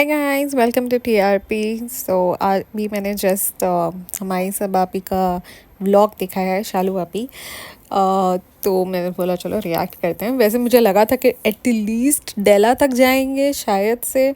Hi guys, welcome to TRP. So अभी मैंने just हमारी सब आपी का व्लॉग देखा है, शालू आपी। तो मैंने बोला चलो रिएक्ट करते हैं। वैसे मुझे लगा था कि एटलीस्ट डेला तक जाएंगे शायद से,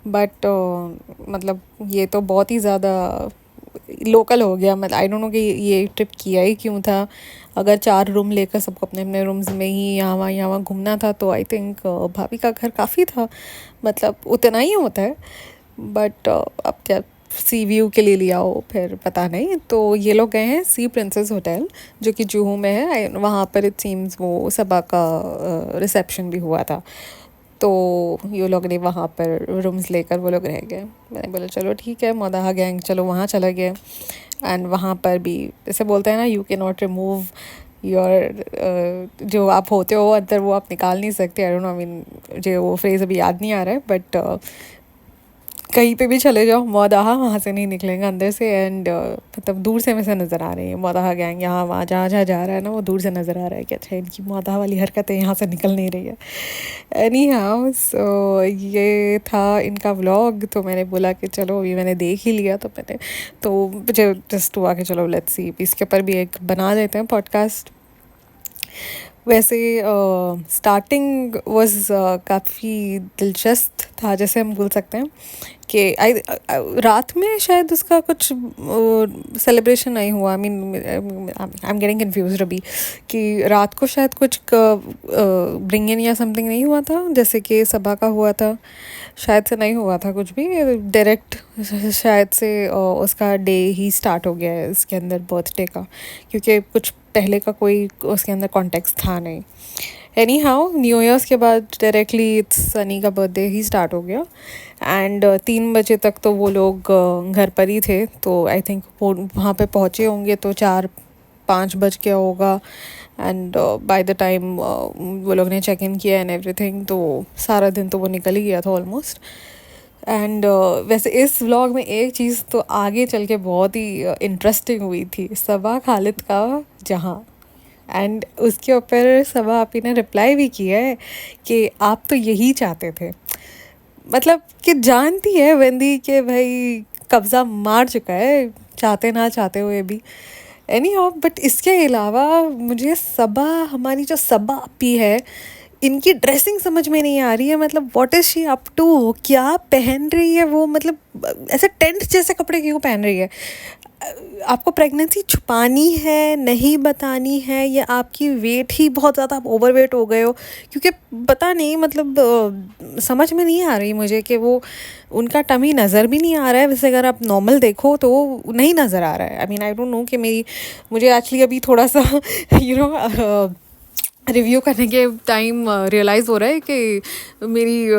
बट मतलब ये तो बहुत ही ज़्यादा लोकल हो गया। मतलब आई डोंट नो कि ये ट्रिप किया ही क्यों था। अगर 4 रूम लेकर सबको अपने अपने रूम्स में ही यहाँ वहाँ घूमना था तो आई थिंक भाभी का घर काफ़ी था, मतलब उतना ही होता है। बट अब क्या सी व्यू के लिए लिया हो फिर पता नहीं। तो ये लोग गए हैं सी प्रिंसेस होटल जो कि जुहू में है। वहाँ पर इट सीम्स वो सबा का रिसेप्शन भी हुआ था। तो ये लोग ने वहाँ पर रूम्स लेकर वो लोग रह गए। मैंने बोला चलो ठीक है, मौदाहा गैंग चलो वहाँ चला गया। एंड वहाँ पर भी जैसे बोलते हैं ना, you can not remove your जो आप होते हो अंदर वो आप निकाल नहीं सकते। आई डोंट नो, आई मीन मुझे वो फ्रेज़ अभी याद नहीं आ रहा है, बट कहीं पे भी चले जाओ मौदाहा वहाँ से नहीं निकलेंगे अंदर से। एंड मतलब दूर से वैसे नज़र आ रही है मौदाहा गैंग, यहाँ वहाँ जहाँ जहाँ जा रहा है ना वो दूर से नज़र आ रहा है कि अच्छा इनकी मौदाहा वाली हरकतें यहाँ से निकल नहीं रही है। एनी हाउ, सो ये था इनका व्लॉग। तो मैंने बोला कि चलो अभी मैंने देख ही लिया तो मुझे जस्ट हुआ कि चलो लेट्स सी इसके ऊपर भी एक बना देते हैं पॉडकास्ट। वैसे स्टार्टिंग वाज काफ़ी दिलचस्प था, जैसे हम बोल सकते हैं कि रात में शायद उसका कुछ सेलिब्रेशन नहीं हुआ। I mean I am getting confuse अभी कि रात को शायद कुछ ब्रिंग इन या समथिंग नहीं हुआ था जैसे कि सभा का हुआ था। शायद से नहीं हुआ था कुछ भी, डायरेक्ट शायद से उसका डे ही स्टार्ट हो गया है इसके अंदर बर्थडे का, क्योंकि कुछ पहले का कोई उसके अंदर कॉन्टेक्स्ट था नहीं। एनी हाउ, न्यू ईयर्स के बाद डायरेक्टली इट्स सनी का बर्थडे ही स्टार्ट हो गया। एंड 3 बजे तक तो वो लोग घर पर ही थे। तो आई थिंक वो वहाँ पे पहुँचे होंगे तो 4-5 बज गया होगा। एंड बाय द टाइम वो लोग ने चेक इन किया एंड एवरीथिंग, तो सारा दिन तो वो निकल ही गया था ऑलमोस्ट। एंड वैसे इस व्लॉग में एक चीज़ तो आगे चल के बहुत ही इंटरेस्टिंग हुई थी, सबा खालिद का जहाँ। एंड उसके ऊपर सबा आपी ने रिप्लाई भी किया है कि आप तो यही चाहते थे। मतलब कि जानती है वेंदी के भाई कब्ज़ा मार चुका है चाहते ना चाहते हुए भी। एनी हाउ, बट इसके अलावा मुझे सबा, हमारी जो सबा अपी है, इनकी ड्रेसिंग समझ में नहीं आ रही है। मतलब what is she up to, क्या पहन रही है वो? मतलब ऐसे टेंट जैसे कपड़े क्यों पहन रही है? आपको प्रेगनेंसी छुपानी है, नहीं बतानी है, या आपकी वेट ही बहुत ज़्यादा आप ओवरवेट हो गए हो? क्योंकि पता नहीं, मतलब समझ में नहीं आ रही मुझे कि वो उनका टमी नज़र भी नहीं आ रहा है। वैसे अगर आप नॉर्मल देखो तो नहीं नज़र आ रहा है। I mean I don't no कि मुझे एक्चुअली अभी थोड़ा सा रिव्यू करने के टाइम रियलाइज़ हो रहा है कि मेरी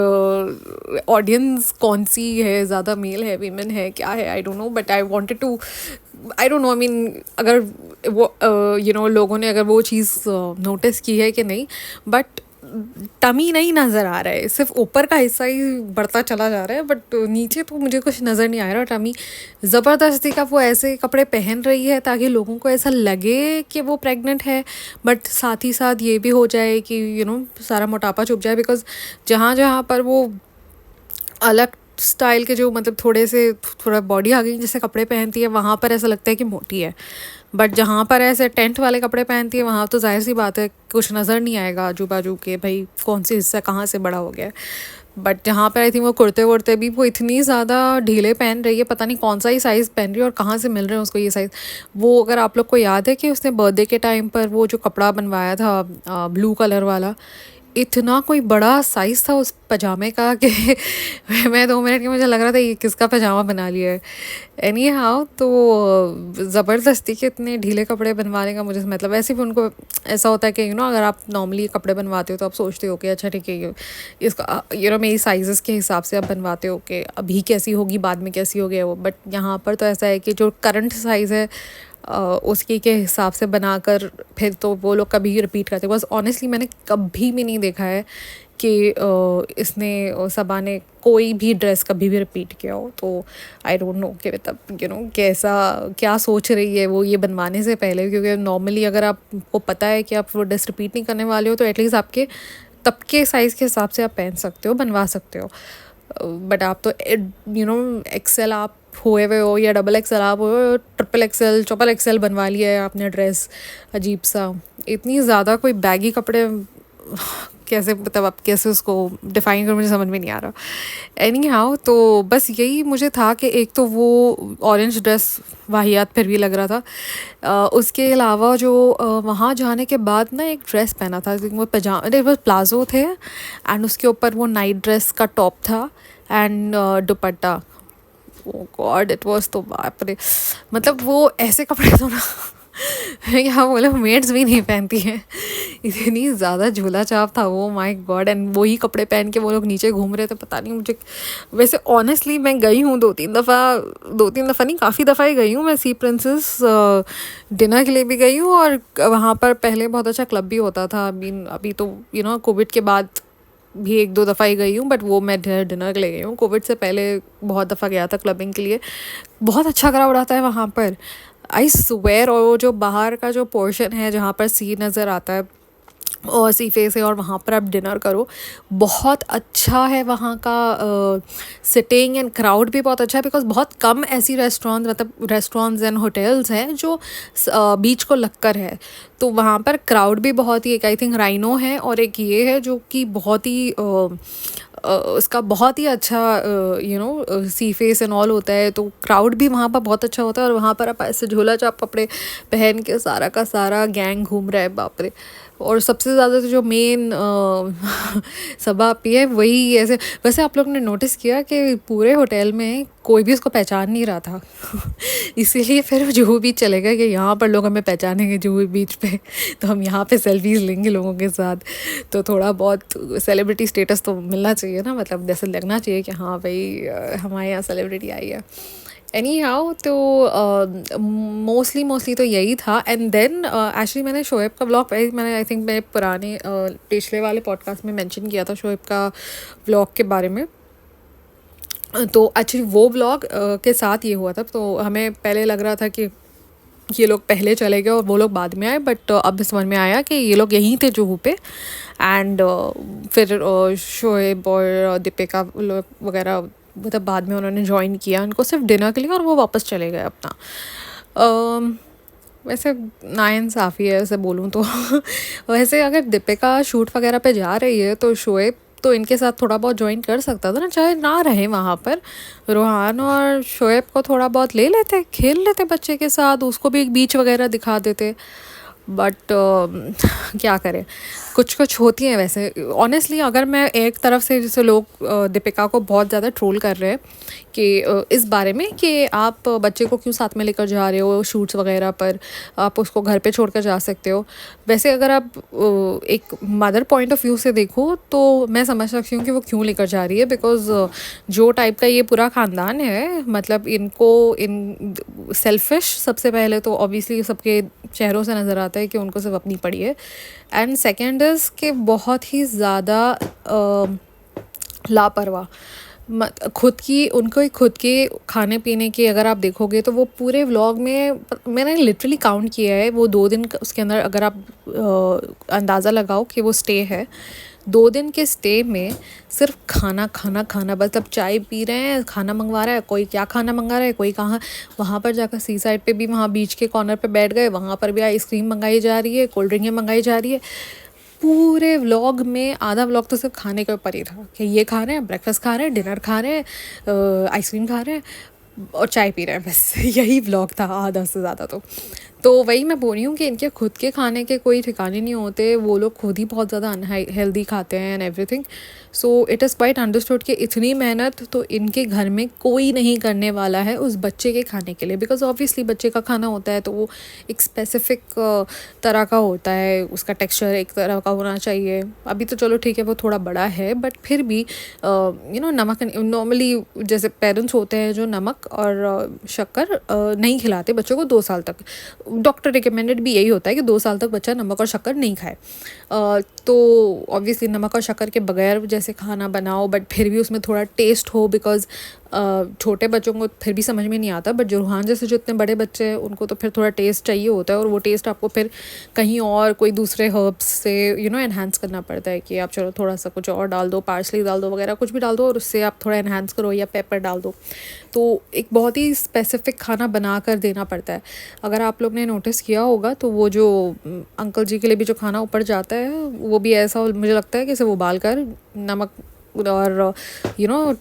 ऑडियंस कौन सी है, ज़्यादा मेल है, वीमेन है, क्या है, I don't know. But I wanted to, I don't know, I mean अगर वो लोगों ने अगर वो चीज़ नोटिस की है कि नहीं। बट टमी नहीं नज़र आ रहा है, सिर्फ ऊपर का हिस्सा ही बढ़ता चला जा रहा है, बट नीचे तो मुझे कुछ नज़र नहीं आ रहा। टमी ज़बरदस्ती का वो ऐसे कपड़े पहन रही है ताकि लोगों को ऐसा लगे कि वो प्रेग्नेंट है, बट साथ ही साथ ये भी हो जाए कि सारा मोटापा छुप जाए। बिकॉज जहाँ जहाँ पर वो अलग स्टाइल के जो, मतलब थोड़ा बॉडी आ गई जैसे कपड़े पहनती है, वहाँ पर ऐसा लगता है कि मोटी है। बट जहाँ पर ऐसे टेंट वाले कपड़े पहनती है वहाँ तो जाहिर सी बात है कुछ नज़र नहीं आएगा आजू बाजू के, भाई कौन सी हिस्सा कहाँ से बड़ा हो गया है। बट जहाँ पर आई थिंक वो कुर्ते वुर्ते भी वो इतनी ज़्यादा ढीले पहन रही है, पता नहीं कौन सा ही साइज़ पहन रही है और कहाँ से मिल रहे हैं उसको ये साइज़। वो अगर आप लोग को याद है कि उसने बर्थडे के टाइम पर वो जो कपड़ा बनवाया था ब्लू कलर वाला, इतना कोई बड़ा साइज़ था उस पजामे का कि मैं 2 मिनट के मुझे लग रहा था ये किसका पजामा बना लिया है। एनी हाउ, तो ज़बरदस्ती के इतने ढीले कपड़े बनवाने का मुझे मतलब, ऐसे भी उनको ऐसा होता है कि अगर आप नॉर्मली कपड़े बनवाते हो तो आप सोचते हो कि अच्छा ठीक है ये इसका मेरी साइज़ के हिसाब से आप बनवाते हो कि अभी कैसी होगी बाद में कैसी होगी वो। बट यहाँ पर तो ऐसा है कि जो करंट साइज़ है उसकी के हिसाब से बनाकर फिर तो वो लोग कभी रिपीट करते। बस ऑनेस्टली मैंने कभी भी नहीं देखा है कि इसने सबा ने कोई भी ड्रेस कभी भी रिपीट किया हो। तो आई डोंट नो कि मतलब कैसा क्या सोच रही है वो ये बनवाने से पहले, क्योंकि नॉर्मली अगर आपको पता है कि आप वो ड्रेस रिपीट नहीं करने वाले हो तो एटलीस्ट आपके तब के साइज़ के हिसाब से आप पहन सकते हो, बनवा सकते हो। बट आप तो एक्सेल आप हुए हुए हो या डबल एक्सेल आप हो, ट्रिपल एक्सेल ट्रिपल एक्सेल बनवा लिया है आपने ड्रेस, अजीब सा। इतनी ज़्यादा कोई बैगी कपड़े कैसे, मतलब आप कैसे उसको डिफ़ाइन करो, मुझे समझ में नहीं आ रहा। एनी हाउ, तो बस यही मुझे था कि एक तो वो ऑरेंज ड्रेस वाहियात फिर भी लग रहा था, उसके अलावा जो वहाँ जाने के बाद ना एक ड्रेस पहना था, वो पजामा वो प्लाजो थे, एंड उसके ऊपर वो नाइट ड्रेस का टॉप था and dupatta. Oh god, it was तो बाप रे, मतलब वो ऐसे कपड़े तो ना यहाँ बोले मेड्स भी नहीं पहनती हैं, इतनी ज़्यादा झूला चाप था वो, माय गॉड। एंड वही कपड़े पहन के वो लोग नीचे घूम रहे थे, पता नहीं मुझे। वैसे ऑनेस्टली मैं गई हूँ 2-3 दफ़ा नहीं, काफ़ी दफ़ा ही गई हूँ मैं सी प्रिंसेस, डिनर के लिए भी गई हूँ, और वहाँ पर पहले बहुत अच्छा क्लब भी होता था। अभी तो कोविड के बाद भी 1-2 दफ़ा ही गई हूँ, बट वो मैं डिनर के लिए गई हूँ। कोविड से पहले बहुत दफ़ा गया था क्लबिंग के लिए। बहुत अच्छा क्राउड आता है वहाँ पर, आई स्वेयर। और वो जो बाहर का जो पोर्शन है जहाँ पर सी नज़र आता है और सी फेस है, और वहाँ पर आप डिनर करो, बहुत अच्छा है वहाँ का सिटिंग, एंड क्राउड भी बहुत अच्छा है, बिकॉज बहुत कम ऐसी रेस्टोरेंट्स एंड होटल्स हैं जो बीच को लगकर है। तो वहाँ पर क्राउड भी बहुत ही, एक आई थिंक राइनो है और एक ये है जो कि बहुत ही उसका बहुत ही अच्छा सी फेस एंड ऑल होता है। तो क्राउड भी वहाँ पर बहुत अच्छा होता है, और वहाँ पर आप ऐसे झोला चाप कपड़े पहन के सारा का सारा गैंग घूम रहा है, बाप रे। और सबसे ज़्यादा तो जो मेन सभा पी है वही ऐसे। वैसे आप लोग ने नोटिस किया कि पूरे होटल में कोई भी उसको पहचान नहीं रहा था इसीलिए फिर जुहू बीच चले गए कि यहाँ पर लोग हमें पहचानेंगे जुहू बीच पे, तो हम यहाँ पे सेल्फीज़ लेंगे लोगों के साथ। तो थोड़ा बहुत सेलिब्रिटी स्टेटस तो मिलना चाहिए ना, मतलब जैसे लगना चाहिए कि हाँ भाई हमारे यहाँ सेलिब्रिटी आई है। एनी हाउ, तो मोस्टली तो यही था। एंड देन एक्चुअली मैंने शोएब का व्लॉग, मैंने आई थिंक मैं पुराने पिछले वाले पॉडकास्ट में मेंशन किया था शोएब का व्लॉग के बारे में। तो एक्चुअली वो व्लॉग के साथ ये हुआ था। तो हमें पहले लग रहा था कि ये लोग पहले चले गए और वो लोग बाद में आए, बट अब समझ में आया कि ये लोग यहीं थे जुहू पे। एंड फिर शोएब और दीपिका वगैरह मतलब बाद में उन्होंने ज्वाइन किया उनको सिर्फ डिनर के लिए, और वो वापस चले गए अपना। वैसे नाइंसाफ़ी है ऐसे बोलूँ तो वैसे अगर दीपिका शूट वगैरह पे जा रही है तो शोएब तो इनके साथ थोड़ा बहुत ज्वाइन कर सकता था ना, चाहे ना रहे वहाँ पर। रोहान और शोएब को थोड़ा बहुत ले लेते, खेल लेते बच्चे के साथ, उसको भी एक बीच वगैरह दिखा देते। बट क्या करें, कुछ कुछ होती हैं वैसे। ऑनेस्टली अगर मैं एक तरफ से, जैसे लोग दीपिका को बहुत ज़्यादा ट्रोल कर रहे हैं कि इस बारे में कि आप बच्चे को क्यों साथ में लेकर जा रहे हो शूट्स वगैरह पर, आप उसको घर पे छोड़कर जा सकते हो। वैसे अगर आप एक मदर पॉइंट ऑफ व्यू से देखो तो मैं समझ सकती हूँ कि वो क्यों लेकर जा रही है, बिकॉज जो टाइप का ये पूरा ख़ानदान है, मतलब इन सेल्फिश सबसे पहले तो ऑब्वियसली सबके चेहरों से नज़र आता है कि उनको सिर्फ अपनी पड़ी है। एंड सेकेंड इज़ कि बहुत ही ज़्यादा लापरवाह, खुद के खाने पीने की अगर आप देखोगे तो वो पूरे व्लॉग में मैंने लिटरली काउंट किया है, वो 2 दिन उसके अंदर अगर आप अंदाज़ा लगाओ कि वो स्टे है, 2 दिन के स्टे में सिर्फ खाना खाना खाना, बस अब चाय पी रहे हैं, खाना मंगवा रहा है, कोई क्या खाना मंगा रहा है, कोई कहाँ। वहाँ पर जाकर सी साइड पे भी, वहाँ बीच के कॉर्नर पे बैठ गए, वहाँ पर भी आइसक्रीम मंगाई जा रही है, कोल्ड ड्रिंकें मंगाई जा रही है। पूरे व्लॉग में आधा व्लॉग तो सिर्फ खाने के ऊपर ही था कि ये खा रहे हैं, ब्रेकफास्ट खा रहे हैं, डिनर खा रहे हैं, आइसक्रीम खा रहे हैं और चाय पी रहे हैं, बस यही व्लॉग था आधा से ज़्यादा। तो वही मैं बोल रही हूँ कि इनके खुद के खाने के कोई ठिकाने नहीं होते, वो लोग खुद ही बहुत ज़्यादा अनहेल्दी खाते हैं and everything. So it is quite understood कि इतनी मेहनत तो इनके घर में कोई नहीं करने वाला है उस बच्चे के खाने के लिए, बिकॉज ऑब्वियसली बच्चे का खाना होता है तो वो एक स्पेसिफिक तरह का होता है, उसका टेक्सचर एक तरह का होना चाहिए। अभी तो चलो ठीक है वो थोड़ा बड़ा है, बट फिर भी नमक नॉर्मली जैसे पेरेंट्स होते हैं जो नमक और शक्कर नहीं खिलाते बच्चों को 2 साल तक। डॉक्टर रिकमेंडेड भी यही होता है कि 2 साल तक बच्चा नमक और शक्कर नहीं खाए। तो ऑब्वियसली नमक और शक्कर के बगैर जैसे खाना बनाओ बट फिर भी उसमें थोड़ा टेस्ट हो, बिकॉज़ छोटे बच्चों को फिर भी समझ में नहीं आता, बट जो रूहान जैसे जो इतने बड़े बच्चे हैं उनको तो फिर थोड़ा टेस्ट चाहिए होता है, और वो टेस्ट आपको फिर कहीं और कोई दूसरे हर्ब्स से एनहांस करना पड़ता है कि आप चलो थोड़ा सा कुछ और डाल दो, पार्सली डाल दो वगैरह कुछ भी डाल दो, और उससे आप थोड़ा एनहांस करो, या पेपर डाल दो। तो एक बहुत ही स्पेसिफिक खाना बना कर देना पड़ता है। अगर आप लोग ने नोटिस किया होगा तो वो जो अंकल जी के लिए भी जो खाना ऊपर जाता है वो भी ऐसा मुझे लगता है कि सिर्फ उबाल कर नमक और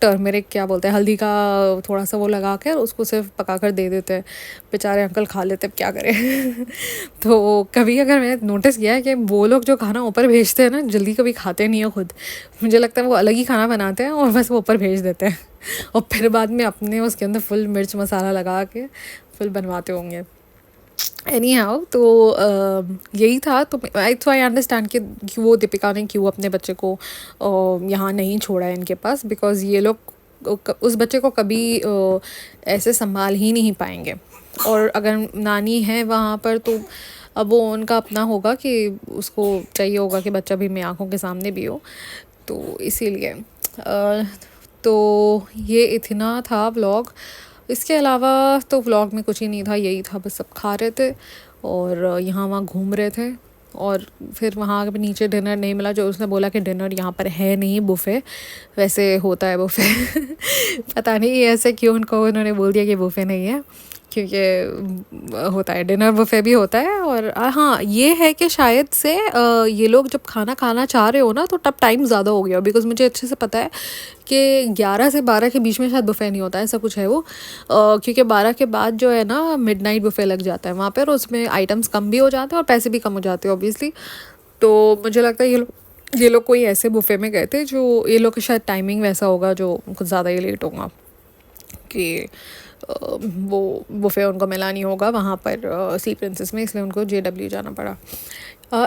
टर्मरिक क्या बोलते हैं, हल्दी का थोड़ा सा वो लगा कर उसको सिर्फ पका कर दे देते हैं। बेचारे अंकल खा लेते हैं, क्या करें। तो कभी अगर मैंने नोटिस किया है कि वो लोग जो खाना ऊपर भेजते हैं ना, जल्दी कभी खाते नहीं है खुद। मुझे लगता है वो अलग ही खाना बनाते हैं और बस वो ऊपर भेज देते हैं, और फिर बाद में अपने उसके अंदर फुल मिर्च मसाला लगा के फुल बनवाते होंगे। एनी हाउ, तो यही था। तो आई अंडरस्टैंड कि वो दीपिका ने क्यों अपने बच्चे को यहाँ नहीं छोड़ा है इनके पास, बिकॉज़ ये लोग उस बच्चे को कभी ऐसे संभाल ही नहीं पाएंगे, और अगर नानी है वहाँ पर तो अब वो उनका अपना होगा कि उसको चाहिए होगा कि बच्चा भी मेरी आँखों के सामने भी हो, तो इसीलिए तो ये इतना था व्लॉग। इसके अलावा तो व्लॉग में कुछ ही नहीं था, यही था, बस सब खा रहे थे और यहाँ वहाँ घूम रहे थे। और फिर वहाँ पे नीचे डिनर नहीं मिला, जो उसने बोला कि डिनर यहाँ पर है नहीं, बुफ़े वैसे होता है बुफ़े। पता नहीं ऐसे क्यों उन्होंने बोल दिया कि बुफ़े नहीं है, क्योंकि होता है, डिनर बुफ़े भी होता है। और हाँ, ये है कि शायद से ये लोग जब खाना खाना चाह रहे हो ना तो तब टाइम ज़्यादा हो गया, बिकॉज़ मुझे अच्छे से पता है कि 11 से 12 के बीच में शायद बुफ़े नहीं होता है, ऐसा कुछ है वो। क्योंकि 12 के बाद जो है ना मिडनाइट बुफ़े लग जाता है वहाँ पर, उसमें आइटम्स कम भी हो जाते हैं और पैसे भी कम हो जाते हैं ऑब्वियसली। तो मुझे लगता है ये लोग कोई ऐसे बुफ़े में गए थे जो ये लोग का शायद टाइमिंग वैसा होगा जो कुछ ज़्यादा ही लेट होगा, कि वो बुफ़े उनको मिला नहीं होगा वहाँ पर सी प्रिंसेस में, इसलिए उनको JW जाना पड़ा।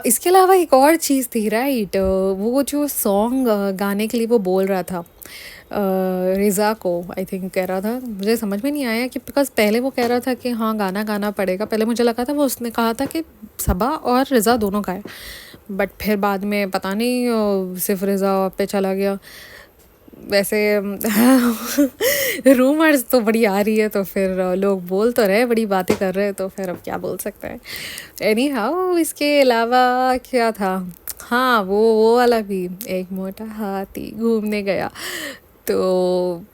इसके अलावा एक और चीज़ थी, राइट, वो जो सॉन्ग गाने के लिए वो बोल रहा था रिज़ा को, आई थिंक कह रहा था, मुझे समझ में नहीं आया कि बिकॉज पहले वो कह रहा था कि हाँ गाना गाना पड़ेगा, पहले मुझे लगा था वो उसने कहा था कि सबा और रिज़ा दोनों गाए, बट फिर बाद में पता नहीं सिर्फ रिज़ा पे चला गया। वैसे रूमर्स तो बड़ी आ रही है, तो फिर लोग बोल तो रहे, बड़ी बातें कर रहे हैं, तो फिर अब क्या बोल सकते हैं। एनी हाउ, इसके अलावा क्या था, हाँ वो वाला भी, एक मोटा हाथी घूमने गया। तो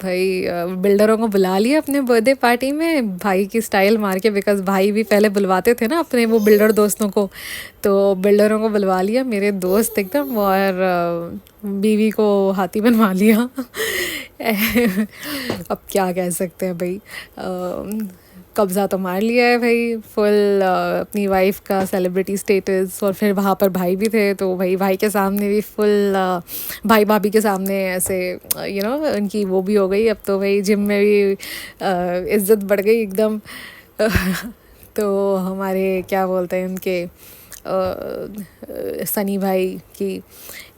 भाई बिल्डरों को बुला लिया अपने बर्थडे पार्टी में, भाई की स्टाइल मार के, बिकॉज़ भाई भी पहले बुलवाते थे ना अपने वो बिल्डर दोस्तों को, तो बिल्डरों को बुलवा लिया मेरे दोस्त एकदम, और बीवी को हाथी बनवा लिया। अब क्या कह सकते हैं भाई, कब्ज़ा तो मार लिया है भाई फुल अपनी वाइफ का, सेलिब्रिटी स्टेटस। और फिर वहाँ पर भाई भी थे, तो भाई के सामने भी फुल भाई भाभी के सामने ऐसे उनकी वो भी हो गई। अब तो भाई जिम में भी इज़्ज़त बढ़ गई एकदम। तो हमारे क्या बोलते हैं उनके सनी भाई की।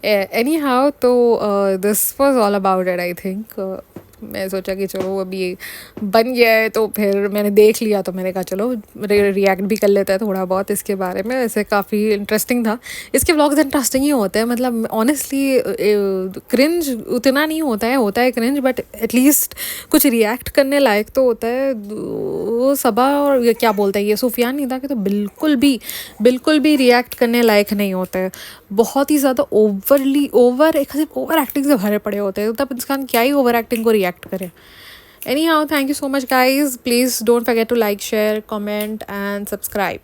एनी हाउ, तो this was all about it, I think. मैं सोचा कि चलो अभी बन गया है तो फिर मैंने देख लिया, तो मैंने कहा चलो रिएक्ट भी कर लेता है थोड़ा बहुत इसके बारे में। ऐसे काफ़ी इंटरेस्टिंग था, इसके व्लॉग्स इंटरेस्टिंग ही होते हैं, मतलब ऑनेस्टली क्रिंज उतना नहीं होता है क्रिंज, बट एटलीस्ट कुछ रिएक्ट करने लायक तो होता है। वो सबा और ये क्या बोलता है, ये सुफियान निदा के तो बिल्कुल भी रिएक्ट करने लायक नहीं होता है, बहुत ही ज़्यादा ओवर एक्टिंग से भरे पड़े होते हैं, तब इंसान क्या ही ओवर एक्टिंग को रिएक्ट करे। Anyhow, thank you so much guys. Please don't forget to like, share, comment and subscribe.